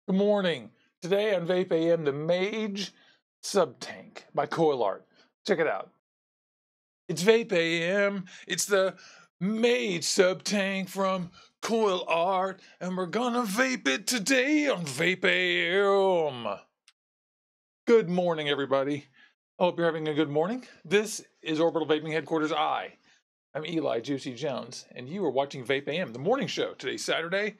Good morning. Today on VapeAM, the Mage subtank by CoilArt. Check it out. It's VapeAM. It's the Mage subtank from CoilArt, and we're gonna vape it today on VapeAM. Good morning, everybody. I hope you're having a good morning. This is Orbital Vaping Headquarters. I'm Eli Juicy Jones, and you are watching VapeAM, the morning show. Today's Saturday.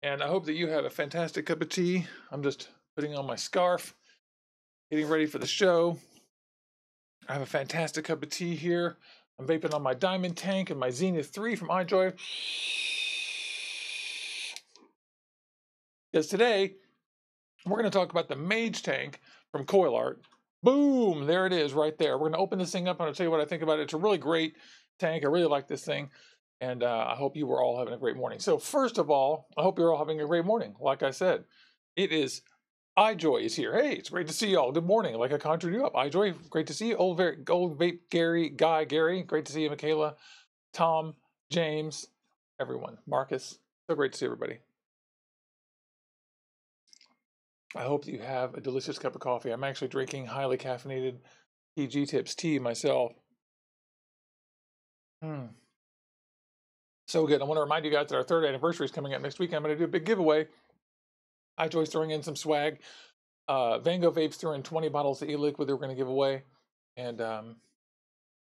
And I hope that you have a fantastic cup of tea. I'm just putting on my scarf, getting ready for the show. I have a fantastic cup of tea here. I'm vaping on my Diamond Tank and my Zenith 3 from iJoy. Because today, we're going to talk about the Mage tank from CoilArt. Boom! There it is right there. We're going to open this thing up and I'll tell you what I think about it. It's a really great tank. I really like this thing. And I hope you were all having a great morning. So first of all, I hope you're all having a great morning. Like I said, it is iJoy is here. Hey, it's great to see you all. Good morning. Like I conjured you up. iJoy, great to see you. Old Vape Gary, great to see you. Michaela, Tom, James, everyone. Marcus, so great to see everybody. I hope that you have a delicious cup of coffee. I'm actually drinking highly caffeinated PG Tips tea myself. So good. I want to remind you guys that our 3rd anniversary is coming up next week. I'm going to do a big giveaway. iJoy's throwing in some swag. Vango Vapes threw in 20 bottles of e-liquid that we're going to give away. And it's going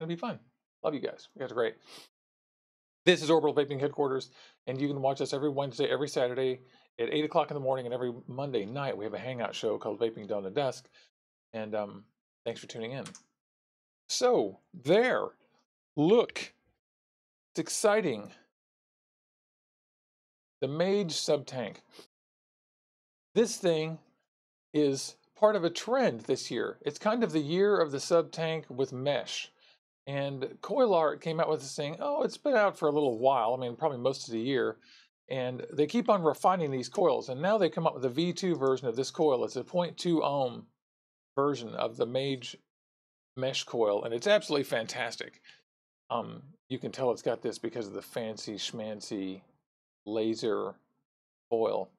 to be fun. Love you guys. You guys are great. This is Orbital Vaping Headquarters. And you can watch us every Wednesday, every Saturday at 8 o'clock in the morning. And every Monday night, we have a hangout show called Vaping Down the Dusk. And thanks for tuning in. So, there. Look. It's exciting. The Mage subtank. This thing is part of a trend this year. It's kind of the year of the subtank with mesh. And CoilArt came out with this thing, it's been out for a little while. I mean, probably most of the year. And they keep on refining these coils. And now they come up with a V2 version of this coil. It's a 0.2 ohm version of the Mage Mesh Coil. And it's absolutely fantastic. You can tell it's got this because of the fancy schmancy laser foil.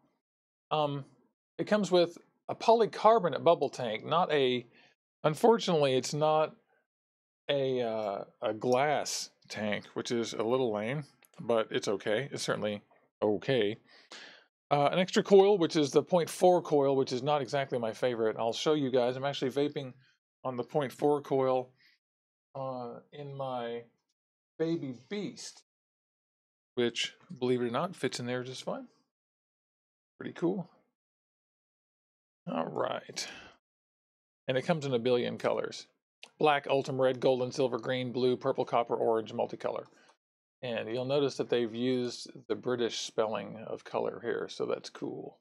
It comes with a polycarbonate bubble tank, unfortunately, it's not a glass tank, which is a little lame, but it's okay. It's certainly okay. An extra coil, which is the 0.4 coil, which is not exactly my favorite. I'll show you guys. I'm actually vaping on the 0.4 coil in my Baby Beast, which, believe it or not, fits in there just fine. Pretty cool. All right. And it comes in a billion colors. Black, ultim red, golden, silver, green, blue, purple, copper, orange, multicolor. And you'll notice that they've used the British spelling of color here, so that's cool.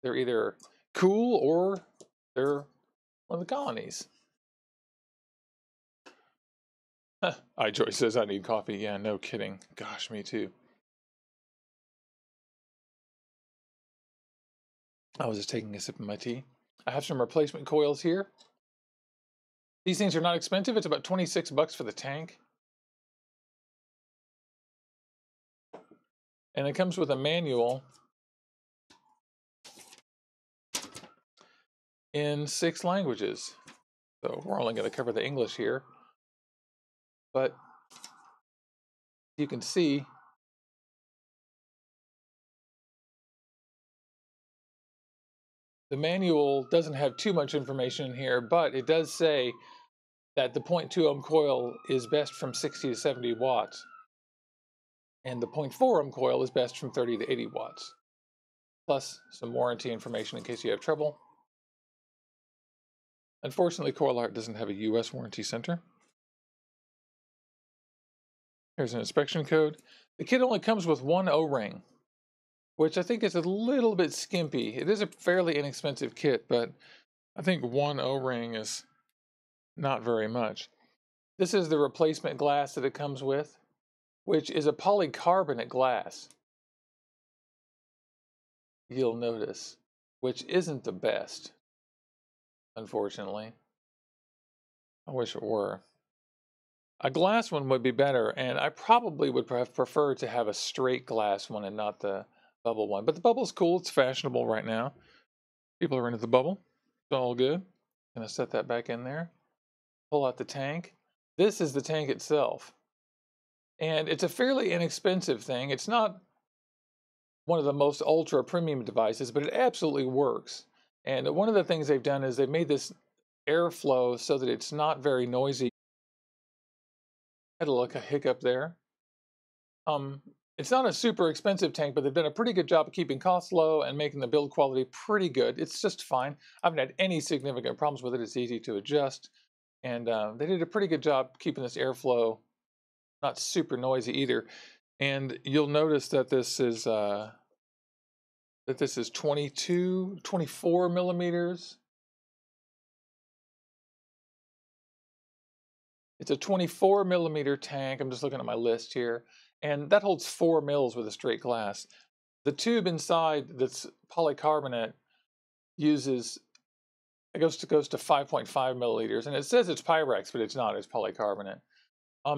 They're either cool or they're one of the colonies. iJoy says I need coffee. Yeah, no kidding. Gosh, me too. I was just taking a sip of my tea. I have some replacement coils here. These things are not expensive. It's about 26 bucks for the tank. And it comes with a manual in 6 languages. So we're only going to cover the English here. But you can see the manual doesn't have too much information in here, but it does say that the 0.2 ohm coil is best from 60 to 70 watts. And the 0.4 ohm coil is best from 30 to 80 watts. Plus some warranty information in case you have trouble. Unfortunately, CoilArt doesn't have a US warranty center. Here's an inspection code. The kit only comes with 1 O-ring, which I think is a little bit skimpy. It is a fairly inexpensive kit, but I think 1 O-ring is not very much. This is the replacement glass that it comes with, which is a polycarbonate glass. You'll notice, which isn't the best, unfortunately. I wish it were. A glass one would be better, and I probably would have preferred to have a straight glass one and not the bubble one. But the bubble's cool. It's fashionable right now. People are into the bubble. It's all good. Gonna set that back in there. Pull out the tank. This is the tank itself. And it's a fairly inexpensive thing. It's not one of the most ultra premium devices, but it absolutely works. And one of the things they've done is they've made this airflow so that it's not very noisy. Had a hiccup there. It's not a super expensive tank, but they've done a pretty good job of keeping costs low and making the build quality pretty good. It's just fine. I haven't had any significant problems with it. It's easy to adjust. And they did a pretty good job keeping this airflow not super noisy either. And you'll notice that this is 24 millimeters. It's a 24 millimeter tank. I'm just looking at my list here. And that holds 4 mils with a straight glass. The tube inside that's polycarbonate goes to 5.5 milliliters. And it says it's Pyrex, but it's not. It's polycarbonate.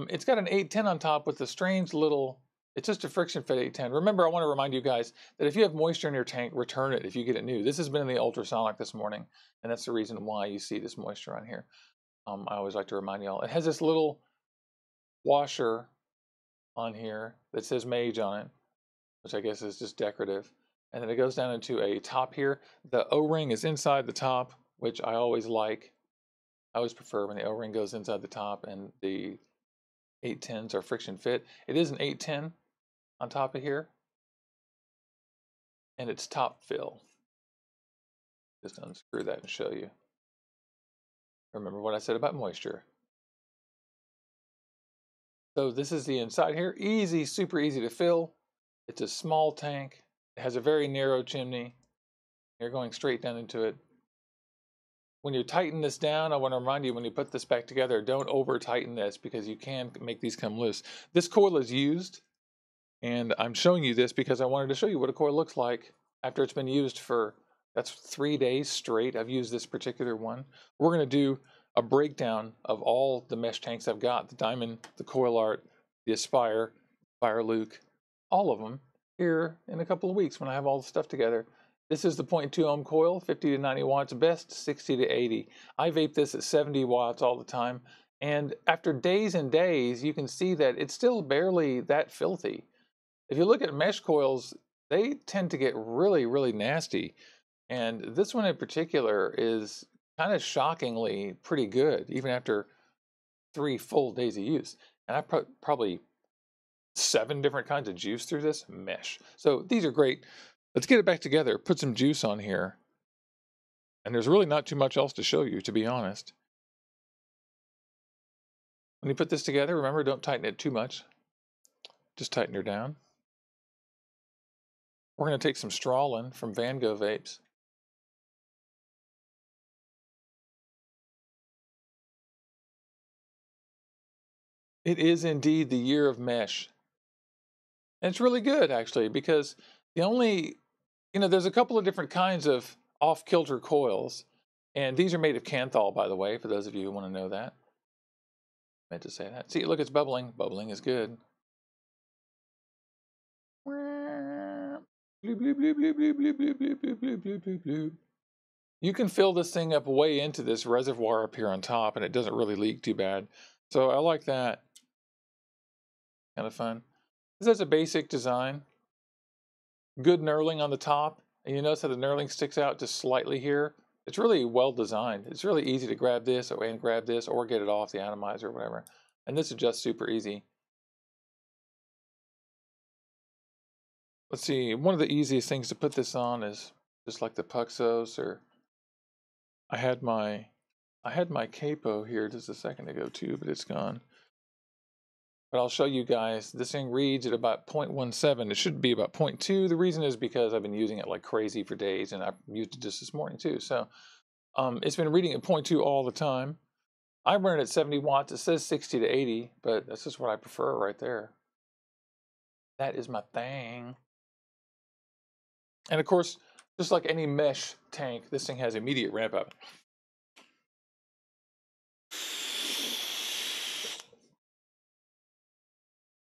It's got an 810 on top with a strange little, it's just a friction fit 810. Remember, I want to remind you guys that if you have moisture in your tank, return it if you get it new. This has been in the ultrasonic this morning, and that's the reason why you see this moisture on here. I always like to remind y'all. It has this little washer on here that says Mage on it, which I guess is just decorative. And then it goes down into a top here. The O-ring is inside the top, which I always like. I always prefer when the O-ring goes inside the top and the 810s are friction fit. It is an 810 on top of here, and it's top fill. Just unscrew that and show you. Remember what I said about moisture. So this is the inside here. Easy, super easy to fill. It's a small tank. It has a very narrow chimney. You're going straight down into it. When you tighten this down, I want to remind you when you put this back together, don't over tighten this because you can make these come loose. This coil is used, and I'm showing you this because I wanted to show you what a coil looks like after it's been used for, that's 3 days straight. I've used this particular one. We're going to do a breakdown of all the mesh tanks I've got, the Diamond, the CoilArt, the Aspire, Fire Luke, all of them here in a couple of weeks when I have all the stuff together. This is the 0.2 ohm coil, 50 to 90 watts, best 60 to 80. I vape this at 70 watts all the time. And after days and days, you can see that it's still barely that filthy. If you look at mesh coils, they tend to get really, really nasty. And this one in particular is kind of shockingly pretty good, even after 3 full days of use. And I put probably 7 different kinds of juice through this mesh. So these are great. Let's get it back together, put some juice on here. And there's really not too much else to show you, to be honest. When you put this together, remember, don't tighten it too much. Just tighten her down. We're going to take some Strawlin from Van Gogh Vapes. It is indeed the year of mesh. And it's really good, actually, because the only, there's a couple of different kinds of off-kilter coils. And these are made of Kanthal, by the way, for those of you who want to know that. I meant to say that. See, look, it's bubbling. Bubbling is good. You can fill this thing up way into this reservoir up here on top, and it doesn't really leak too bad. So I like that. Kind of fun. This has a basic design. Good knurling on the top. And you notice how the knurling sticks out just slightly here. It's really well designed. It's really easy to grab this or get it off the atomizer or whatever. And this is just super easy. Let's see, one of the easiest things to put this on is just like the Puxos, or I had my capo here just a second ago too, but it's gone. But I'll show you guys. This thing reads at about 0.17. It should be about 0.2. The reason is because I've been using it like crazy for days, and I used it just this morning too. So it's been reading at 0.2 all the time. I run it at 70 watts. It says 60 to 80, but that's just what I prefer right there. That is my thing. And of course, just like any mesh tank, this thing has immediate ramp up.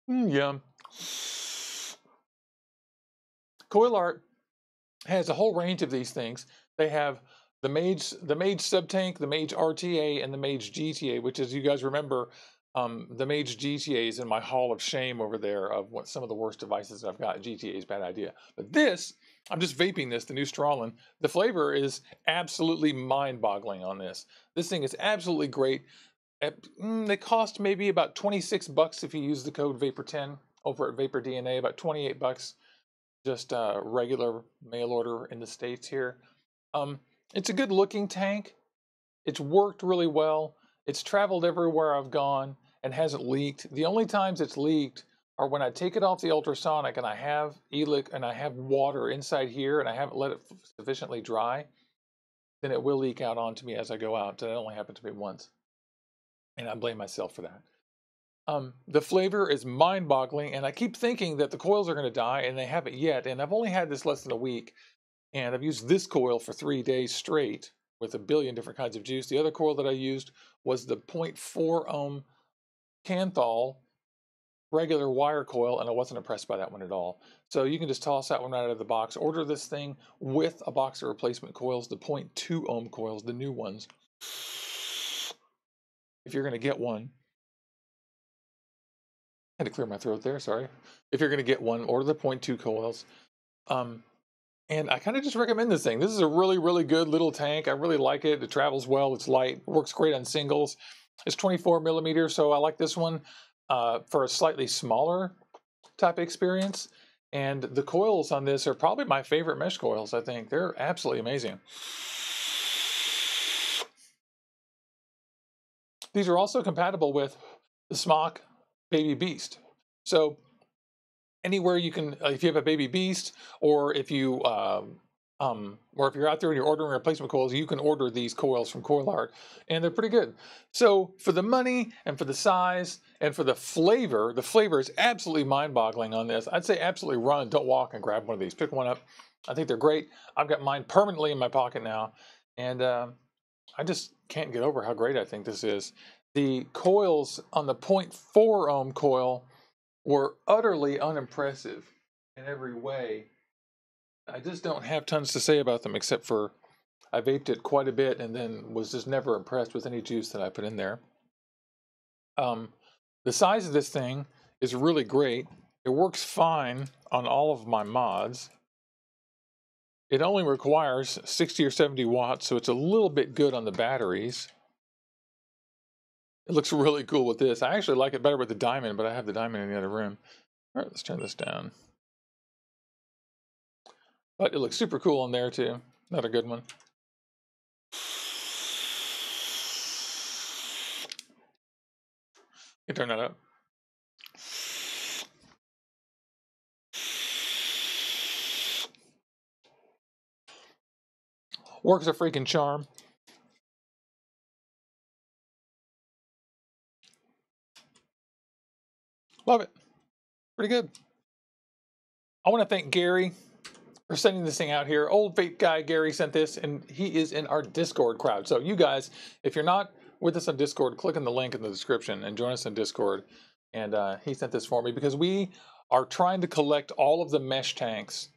Yum. CoilArt has a whole range of these things. They have the Mage subtank, the Mage RTA, and the Mage GTA, which, as you guys remember, the Mage GTA is in my hall of shame over there of what some of the worst devices I've got. GTA is a bad idea. But this, I'm just vaping this, the new Strawlin. The flavor is absolutely mind-boggling on this. This thing is absolutely great. They cost maybe about 26 bucks if you use the code VAPOR10 over at Vapor DNA, about 28 bucks, just regular mail order in the States here. It's a good looking tank. It's worked really well. It's traveled everywhere I've gone and hasn't leaked. The only times it's leaked are when I take it off the ultrasonic and I have e-liq and I have water inside here and I haven't let it sufficiently dry, then it will leak out onto me as I go out. That only happened to me once, and I blame myself for that. The flavor is mind-boggling, and I keep thinking that the coils are going to die, and they haven't yet. And I've only had this less than a week, and I've used this coil for 3 days straight with a billion different kinds of juice. The other coil that I used was the 0.4 ohm Canthal regular wire coil, and I wasn't impressed by that one at all. So you can just toss that one right out of the box. Order this thing with a box of replacement coils, the 0.2 ohm coils, the new ones, if you're going to get one. I had to clear my throat there, sorry. If you're going to get one, order the 0.2 coils. And I kind of just recommend this thing. This is a really, really good little tank. I really like it. It travels well. It's light. Works great on singles. It's 24 millimeters, so I like this one for a slightly smaller type experience. And the coils on this are probably my favorite mesh coils, I think. They're absolutely amazing. These are also compatible with the Smock Baby Beast. So anywhere you can, if you have a Baby Beast, or if you or if you're out there and you're ordering replacement coils, you can order these coils from CoilArt, and they're pretty good. So for the money and for the size and for the flavor is absolutely mind-boggling on this. I'd say absolutely run, don't walk, and grab one of these. Pick one up. I think they're great. I've got mine permanently in my pocket now, and I just can't get over how great I think this is. The coils on the 0.4 ohm coil were utterly unimpressive in every way. I just don't have tons to say about them, except for I vaped it quite a bit and then was just never impressed with any juice that I put in there. The size of this thing is really great. It works fine on all of my mods. It only requires 60 or 70 watts, so it's a little bit good on the batteries. It looks really cool with this. I actually like it better with the diamond, but I have the diamond in the other room. All right, let's turn this down. But it looks super cool on there too. Another good one. You turn that up. Works a freaking charm. Love it. Pretty good. I want to thank Gary for sending this thing out here. Old vape guy Gary sent this, and he is in our Discord crowd. So you guys, if you're not with us on Discord, click on the link in the description and join us on Discord. And he sent this for me because we are trying to collect all of the mesh tanks,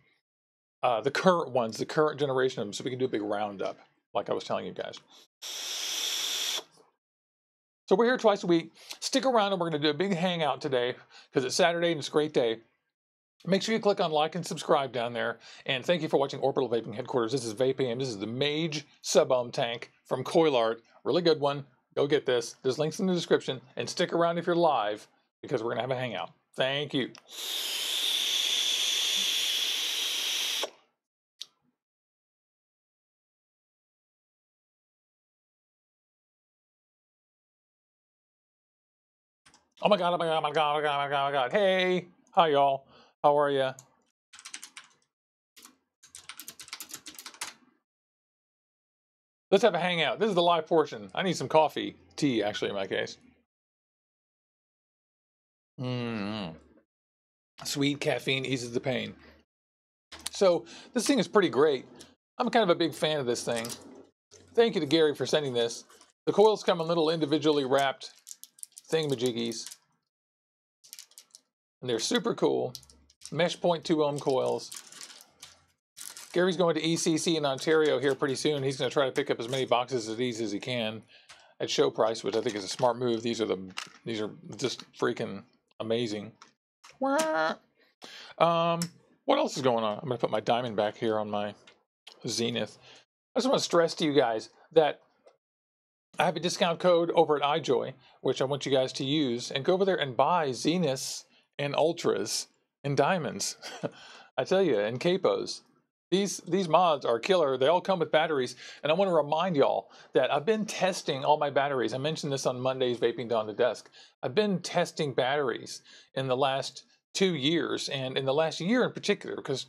the current ones, the current generation of them, so we can do a big roundup, like I was telling you guys. So we're here twice a week. Stick around, and we're going to do a big hangout today because it's Saturday and it's a great day. Make sure you click on like and subscribe down there. And thank you for watching Orbital Vaping Headquarters. This is VapeAM. This is the Mage sub-ohm tank from CoilArt. Really good one. Go get this. There's links in the description. And stick around if you're live because we're going to have a hangout. Thank you. Oh my God, oh my God, oh my God, oh my God, oh my God, oh my God. Hey, hi y'all. How are ya? Let's have a hangout. This is the live portion. I need some coffee. Tea, actually, in my case. Sweet caffeine eases the pain. So this thing is pretty great. I'm kind of a big fan of this thing. Thank you to Gary for sending this. The coils come in little individually wrapped thingamajiggies. And they're super cool. Mesh 0.2 ohm coils. Gary's going to ECC in Ontario here pretty soon. He's going to try to pick up as many boxes of these as he can at show price, which I think is a smart move. These are just freaking amazing. What else is going on? I'm going to put my diamond back here on my Zenith. I just want to stress to you guys that I have a discount code over at iJoy, which I want you guys to use, and go over there and buy Zeniths and Ultras and Diamonds. I tell you, and Capos. These mods are killer. They all come with batteries, and I want to remind y'all that I've been testing all my batteries. I mentioned this on Monday's Vaping Dawn to Dusk. I've been testing batteries in the last 2 years, and in the last year in particular, because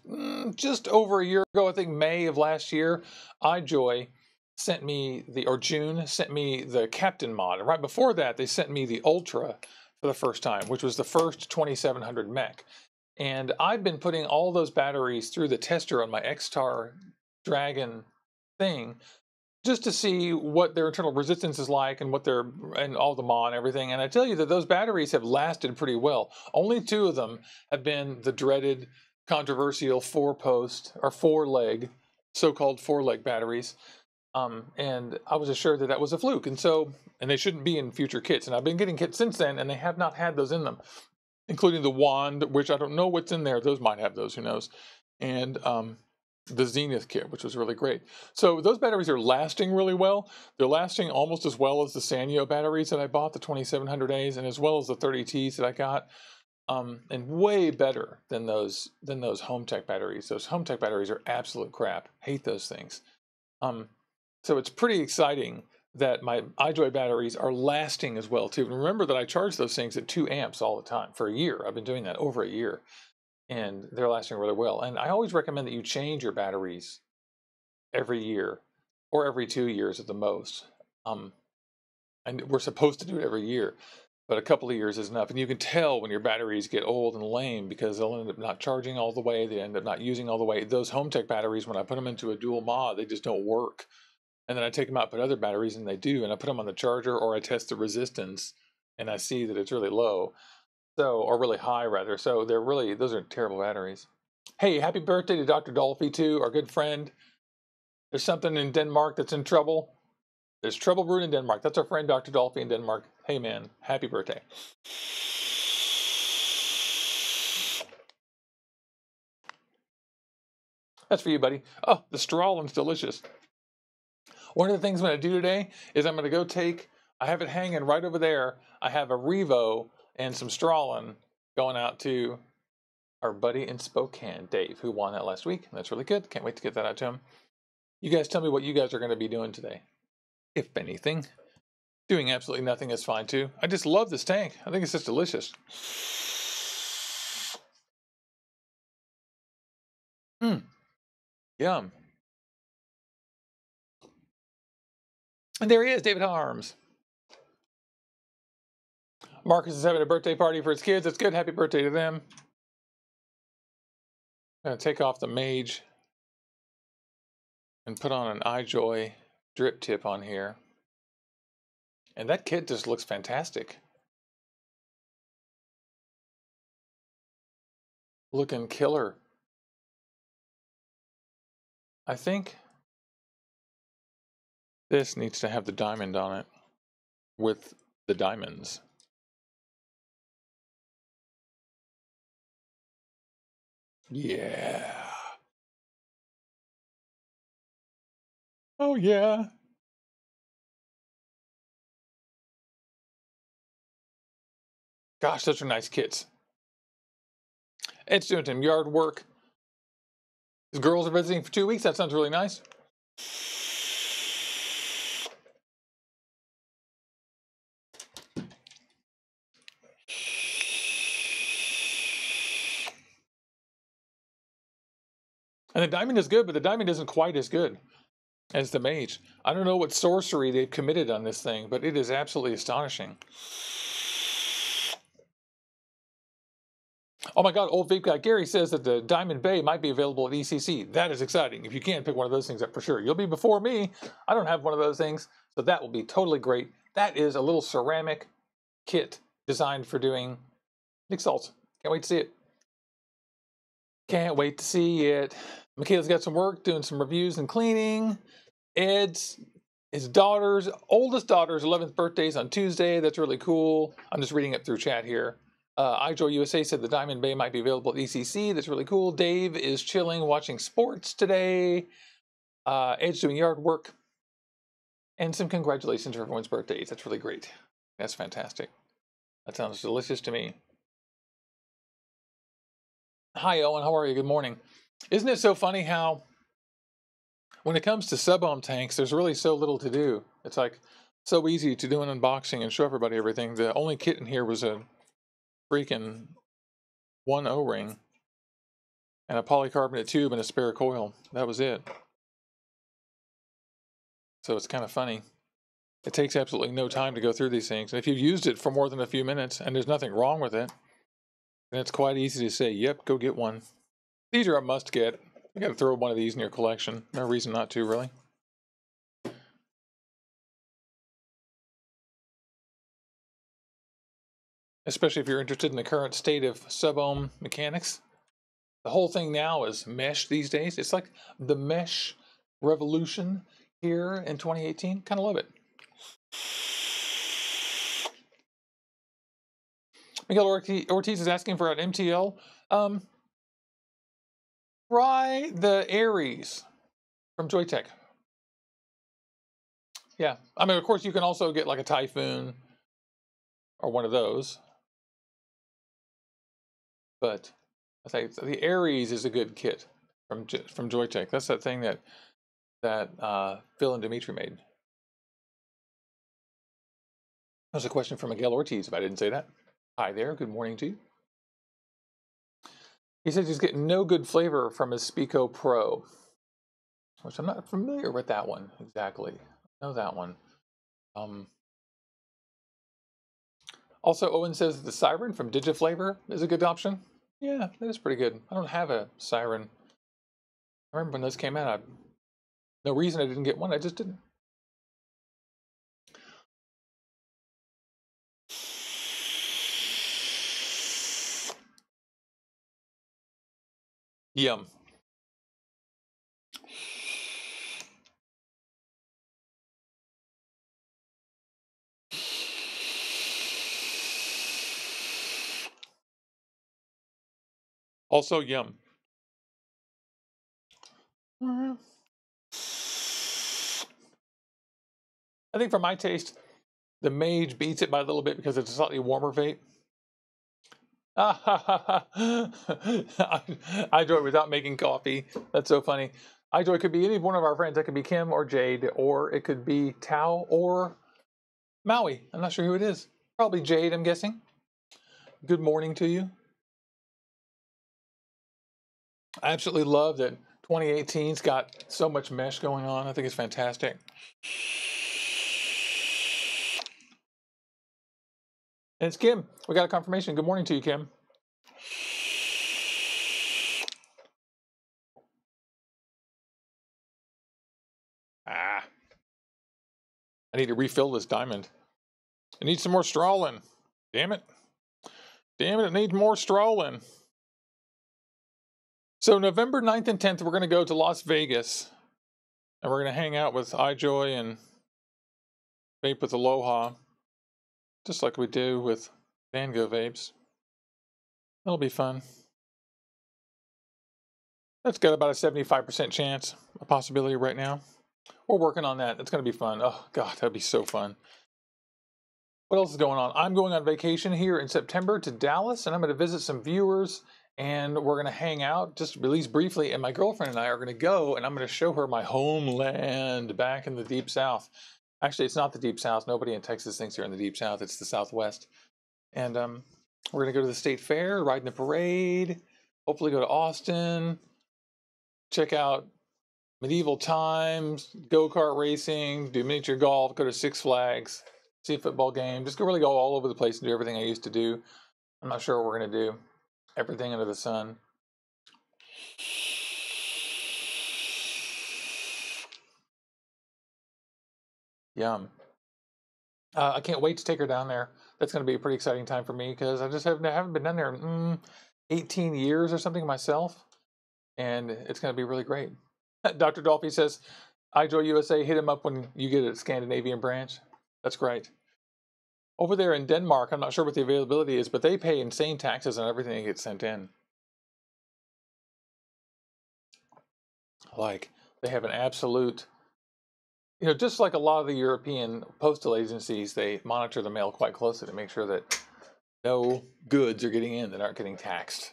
just over a year ago, I think May of last year, iJoy sent me June sent me the Captain mod, and right before that, they sent me the Ultra for the first time, which was the first 2700 mech. And I've been putting all those batteries through the tester on my X-Tar Dragon thing, just to see what their internal resistance is like and and all the mod and everything. And I tell you that those batteries have lasted pretty well. Only 2 of them have been the dreaded, controversial 4-post or 4-leg, so-called 4-leg batteries. And I was assured that that was a fluke, and they shouldn't be in future kits. And I've been getting kits since then, and they have not had those in them, including the wand, which I don't know what's in there. Those might have those, who knows? And the Zenith kit, which was really great. So those batteries are lasting really well. They're lasting almost as well as the Sanyo batteries that I bought, the 2700As, and as well as the 30Ts that I got. And way better than those home tech batteries. Those home tech batteries are absolute crap. Hate those things. So it's pretty exciting that my iJoy batteries are lasting as well too. And remember that I charge those things at 2 amps all the time for a year. I've been doing that over a year, and they're lasting really well. And I always recommend that you change your batteries every year or every 2 years at the most. And we're supposed to do it every year, but a couple of years is enough. And you can tell when your batteries get old and lame because they'll end up not charging all the way. They end up not using all the way. Those home tech batteries, when I put them into a dual mod, they just don't work. And then I take them out, put other batteries, and they do. And I put them on the charger, or I test the resistance, and I see that it's really low, or really high rather. So those are terrible batteries. Hey, happy birthday to Dr. Dolphy too, our good friend. There's something in Denmark that's in trouble. There's trouble brewed in Denmark. That's our friend Dr. Dolphy in Denmark. Hey man, happy birthday. That's for you, buddy. Oh, the Strawlin's delicious. One of the things I'm going to do today is I'm going to I have it hanging right over there. I have a Revo and some Strawlin going out to our buddy in Spokane, Dave, who won that last week. That's really good. Can't wait to get that out to him. You guys tell me what you guys are going to be doing today. If anything. Doing absolutely nothing is fine too. I just love this tank. I think it's just delicious. Yum. And there he is, David Harms. Marcus is having a birthday party for his kids. That's good. Happy birthday to them. I'm going to take off the Mage and put on an iJoy drip tip on here. And that kit just looks fantastic. Looking killer. I think this needs to have the diamond on it with the diamonds. Yeah. Oh yeah. Gosh, those are nice kits. Ed's doing some yard work. His girls are visiting for 2 weeks. That sounds really nice. And the diamond is good, but the diamond isn't quite as good as the Mage. I don't know what sorcery they've committed on this thing, but it is absolutely astonishing. Oh my God, old vape guy Gary says that the Diamond Bay might be available at ECC. That is exciting. If you can, pick one of those things up for sure. You'll be before me. I don't have one of those things, so that will be totally great. That is a little ceramic kit designed for doing mixed salts. Can't wait to see it. Can't wait to see it. Michaela's got some work, doing some reviews and cleaning. His oldest daughter's 11th birthday is on Tuesday. That's really cool. I'm just reading it through chat here. iJoy USA said the Diamond Bay might be available at ECC. That's really cool. Dave is chilling, watching sports today. Ed's doing yard work. And some congratulations for everyone's birthdays. That's really great. That's fantastic. That sounds delicious to me. Hi, Owen. How are you? Good morning. Isn't it so funny how when it comes to sub-ohm tanks, there's really so little to do. It's like so easy to do an unboxing and show everybody everything. The only kit in here was a freaking one O-ring and a polycarbonate tube and a spare coil. That was it. So it's kind of funny. It takes absolutely no time to go through these things. And if you've used it for more than a few minutes and there's nothing wrong with it, then it's quite easy to say, yep, go get one. These are a must get. You got to throw one of these in your collection. No reason not to, really. Especially if you're interested in the current state of sub-ohm mechanics. The whole thing now is mesh these days. It's like the mesh revolution here in 2018. Kind of love it. Miguel Ortiz is asking for an MTL. Try the Aries from Joytech. Yeah, I mean, of course, you can also get like a Typhoon or one of those. But I think the Aries is a good kit from Joytech. That's that thing that Phil and Dimitri made. There's a question from Miguel Ortiz, if I didn't say that. Hi there, good morning to you. He says he's getting no good flavor from his Spico Pro, which I'm not familiar with that one exactly. I know that one. Also, Owen says the Siren from Digiflavor is a good option. Yeah, that is pretty good. I don't have a Siren. I remember when those came out. No reason I didn't get one. I just didn't. Yum. Also yum. I think for my taste, the Mage beats it by a little bit because it's a slightly warmer vape. iJoy without making coffee. That's so funny. iJoy could be any one of our friends. That could be Kim or Jade, or it could be Tao or Maui. I'm not sure who it is. Probably Jade, I'm guessing. Good morning to you. I absolutely love that 2018's got so much mesh going on. I think it's fantastic. And it's Kim. We got a confirmation. Good morning to you, Kim. I need to refill this diamond. I need some more strolling. Damn it. Damn it, it needs more strolling. So November 9th and 10th, we're going to go to Las Vegas. And we're going to hang out with iJoy and vape with Aloha. Just like we do with Van Gogh vapes. That'll be fun. That's got about a 75% chance, a possibility right now. We're working on that. It's going to be fun. Oh, God, that'd be so fun. What else is going on? I'm going on vacation here in September to Dallas, and I'm going to visit some viewers, and we're going to hang out, just at least briefly, and my girlfriend and I are going to go, and I'm going to show her my homeland back in the Deep South. Actually, it's not the Deep South. Nobody in Texas thinks you're in the Deep South. It's the Southwest. And we're going to go to the State Fair, ride in the parade, hopefully go to Austin, check out medieval times, go-kart racing, do miniature golf, go to Six Flags, see a football game, just really go all over the place and do everything I used to do. I'm not sure what we're going to do. Everything under the sun. Yum. I can't wait to take her down there. That's going to be a pretty exciting time for me because I just haven't been down there in 18 years or something myself. and it's going to be really great. Dr. Dolphy says, iJoy USA, hit him up when you get a Scandinavian branch. That's great. Over there in Denmark, I'm not sure what the availability is, but they pay insane taxes on everything that gets sent in. Like, they have an absolute, you know, just like a lot of the European postal agencies, they monitor the mail quite closely to make sure that no goods are getting in that aren't getting taxed.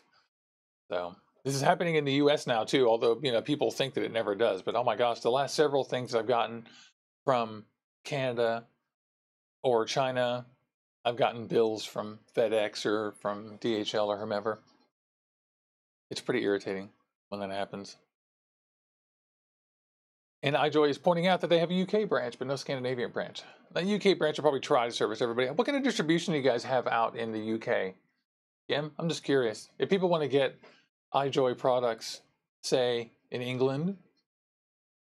So this is happening in the US now too, although, you know, people think that it never does. But oh my gosh, the last several things I've gotten from Canada or China, I've gotten bills from FedEx or from DHL or whomever. It's pretty irritating when that happens. And iJoy is pointing out that they have a UK branch, but no Scandinavian branch. The UK branch will probably try to service everybody. What kind of distribution do you guys have out in the UK? Kim, I'm just curious. If people want to get iJoy products, say, in England,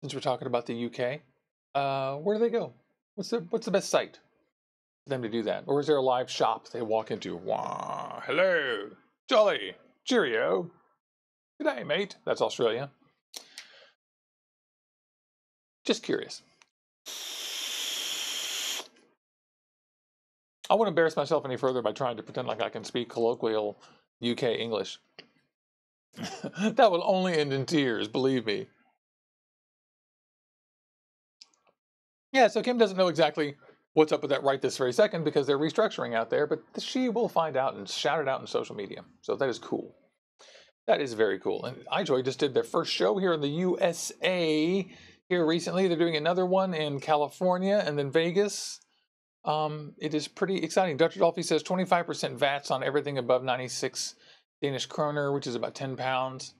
since we're talking about the UK, where do they go? What's the best site for them to do that? Or is there a live shop they walk into? Wah, hello, jolly, cheerio. G'day, mate. That's Australia. Just curious. I won't embarrass myself any further by trying to pretend like I can speak colloquial UK English. That will only end in tears, believe me. Yeah, so Kim doesn't know exactly what's up with that right this very second because they're restructuring out there, but she will find out and shout it out in social media. So that is cool. That is very cool. And iJoy just did their first show here in the USA here recently. They're doing another one in California and then Vegas. It is pretty exciting. Dr. Dolphy says 25% VATs on everything above 96 Danish kroner, which is about 10 pounds,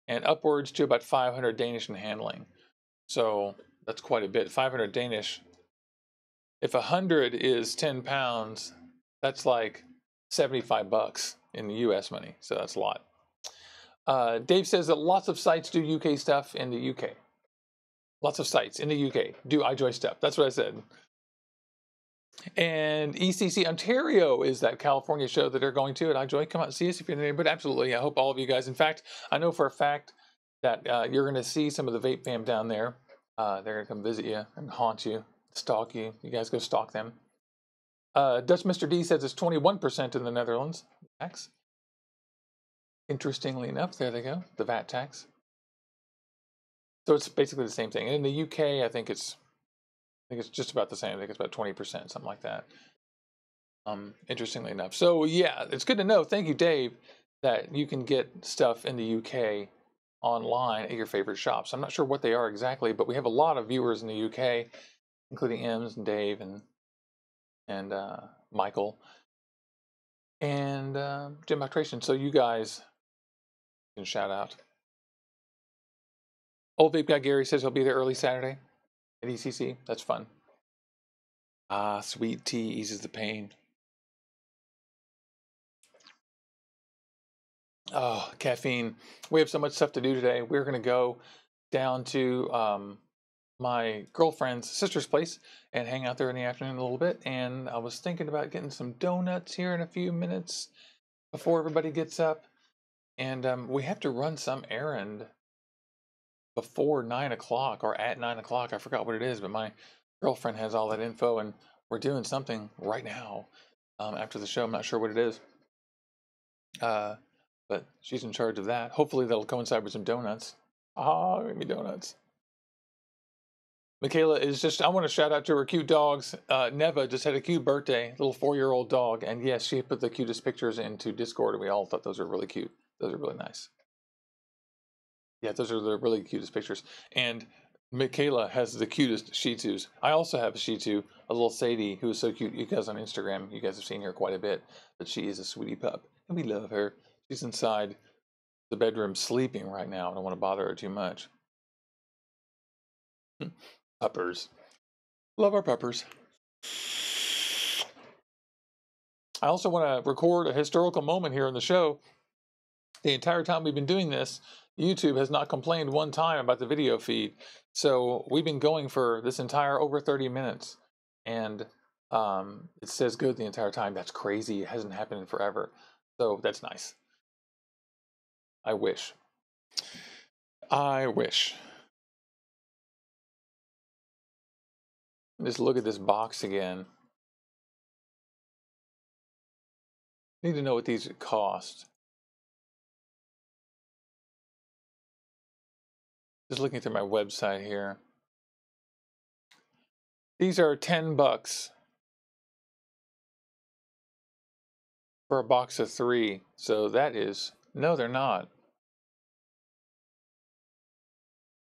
and upwards to about 500 Danish in handling. So that's quite a bit. 500 Danish. If 100 is 10 pounds, that's like 75 bucks in US money. So that's a lot. Dave says that lots of sites do UK stuff in the UK. Lots of sites in the UK do iJoy stuff. That's what I said. And ECC Ontario is that California show that they're going to at iJoy. Come out and see us if you're in the neighborhood. Absolutely. I hope all of you guys. In fact, I know for a fact that you're going to see some of the VapeAM down there. They're going to come visit you and haunt you, stalk you. You guys go stalk them. Dutch Mr. D says it's 21% in the Netherlands. Tax. Interestingly enough, there they go. The VAT tax. So it's basically the same thing. And in the UK, I think it's just about the same. I think it's about 20%, something like that. Interestingly enough. So yeah, it's good to know. Thank you, Dave, that you can get stuff in the UK online at your favorite shops. I'm not sure what they are exactly, but we have a lot of viewers in the UK, including Ems and Dave and Michael and Jim Octration. So you guys can shout out. Old Vape Guy Gary says he'll be there early Saturday at ECC. That's fun. Ah, sweet tea eases the pain. Oh, caffeine. We have so much stuff to do today. We're going to go down to my girlfriend's sister's place and hang out there in the afternoon a little bit. And I was thinking about getting some donuts here in a few minutes before everybody gets up. And we have to run some errand before 9 o'clock or at 9 o'clock. I forgot what it is, but my girlfriend has all that info, and we're doing something right now after the show. I'm not sure what it is. But she's in charge of that. Hopefully that'll coincide with some donuts. Ah, give me donuts. Michaela is just, I want to shout out to her cute dogs. Neva just had a cute birthday, little 4-year-old dog. And yes, she put the cutest pictures into Discord, and we all thought those were really cute. Those are really nice. Yeah, those are the really cutest pictures. And Michaela has the cutest Shih Tzus. I also have a Shih Tzu, a little Sadie, who is so cute. You guys on Instagram, you guys have seen her quite a bit. But she is a sweetie pup, and we love her. She's inside the bedroom sleeping right now. I don't want to bother her too much. Puppers. Love our puppers. I also want to record a historical moment here in the show. The entire time we've been doing this, YouTube has not complained one time about the video feed. So we've been going for this entire over 30 minutes. And it says good the entire time. That's crazy. It hasn't happened in forever. So that's nice. I wish. I wish. Just look at this box again. Need to know what these cost. Just looking through my website here. These are $10 for a box of 3. So that is, no, they're not.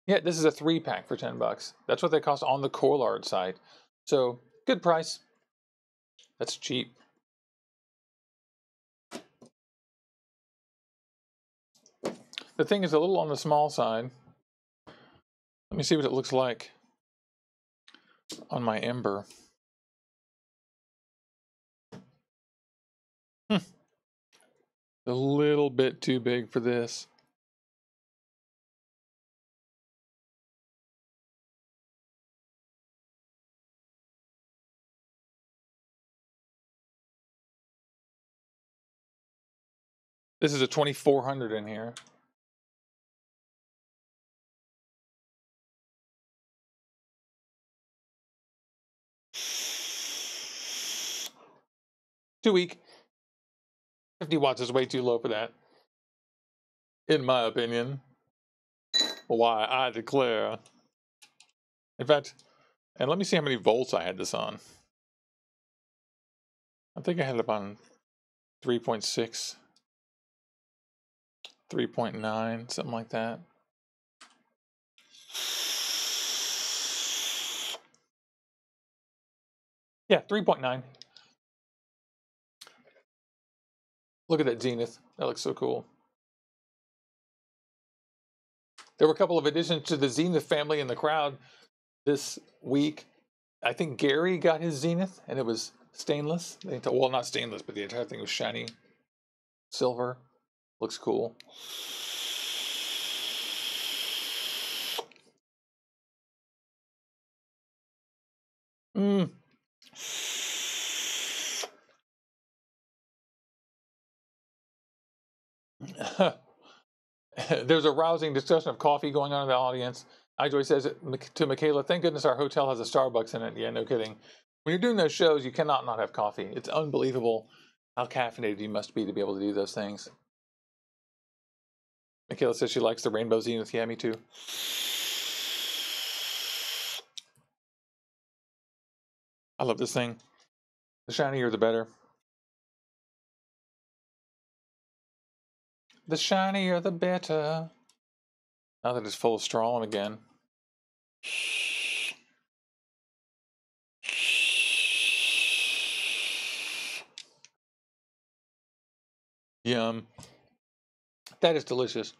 Yeah, this is a 3-pack for $10. That's what they cost on the CoilArt site. So good price. That's cheap. The thing is a little on the small side. Let me see what it looks like on my Ember. A little bit too big for this. This is a 2400 in here. Too weak. 50 watts is way too low for that, in my opinion. Why, I declare. In fact, and let me see how many volts I had this on. I think I had it up on 3.6, 3.9, something like that. Yeah, 3.9. Look at that Zenith. That looks so cool. There were a couple of additions to the Zenith family in the crowd this week. I think Gary got his Zenith, and it was stainless. Well, not stainless, but the entire thing was shiny silver. Looks cool. There's a rousing discussion of coffee going on in the audience. iJoy says to Michaela, thank goodness our hotel has a Starbucks in it. Yeah, no kidding. When you're doing those shows, you cannot not have coffee. It's unbelievable how caffeinated you must be to be able to do those things. Michaela says she likes the Rainbow Zenith. Yeah, me too. I love this thing. The shinier, the better. The shinier, the better. Now that it's full of straw on again. Yum. That is delicious.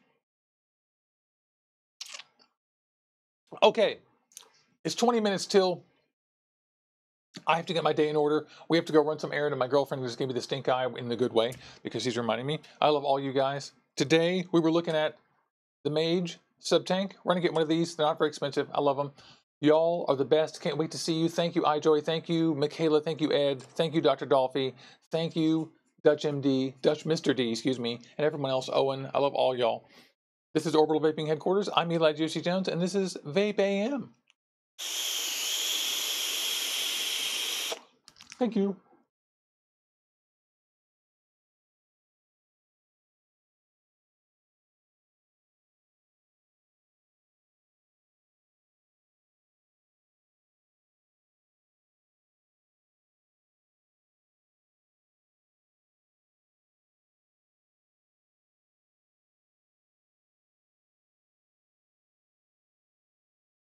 Okay, it's 20 minutes till I have to get my day in order. We have to go run some errand, and my girlfriend just gave me the stink eye in the good way because she's reminding me. I love all you guys. Today, we were looking at the Mage subtank. We're going to get one of these. They're not very expensive. I love them. Y'all are the best. Can't wait to see you. Thank you, iJoy. Thank you, Michaela. Thank you, Ed. Thank you, Dr. Dolphy. Thank you, Dutch MD, Dutch Mr. D, excuse me, and everyone else, Owen. I love all y'all. This is Orbital Vaping Headquarters. I'm Eli Juicy Jones, and this is VapeAM. Thank you.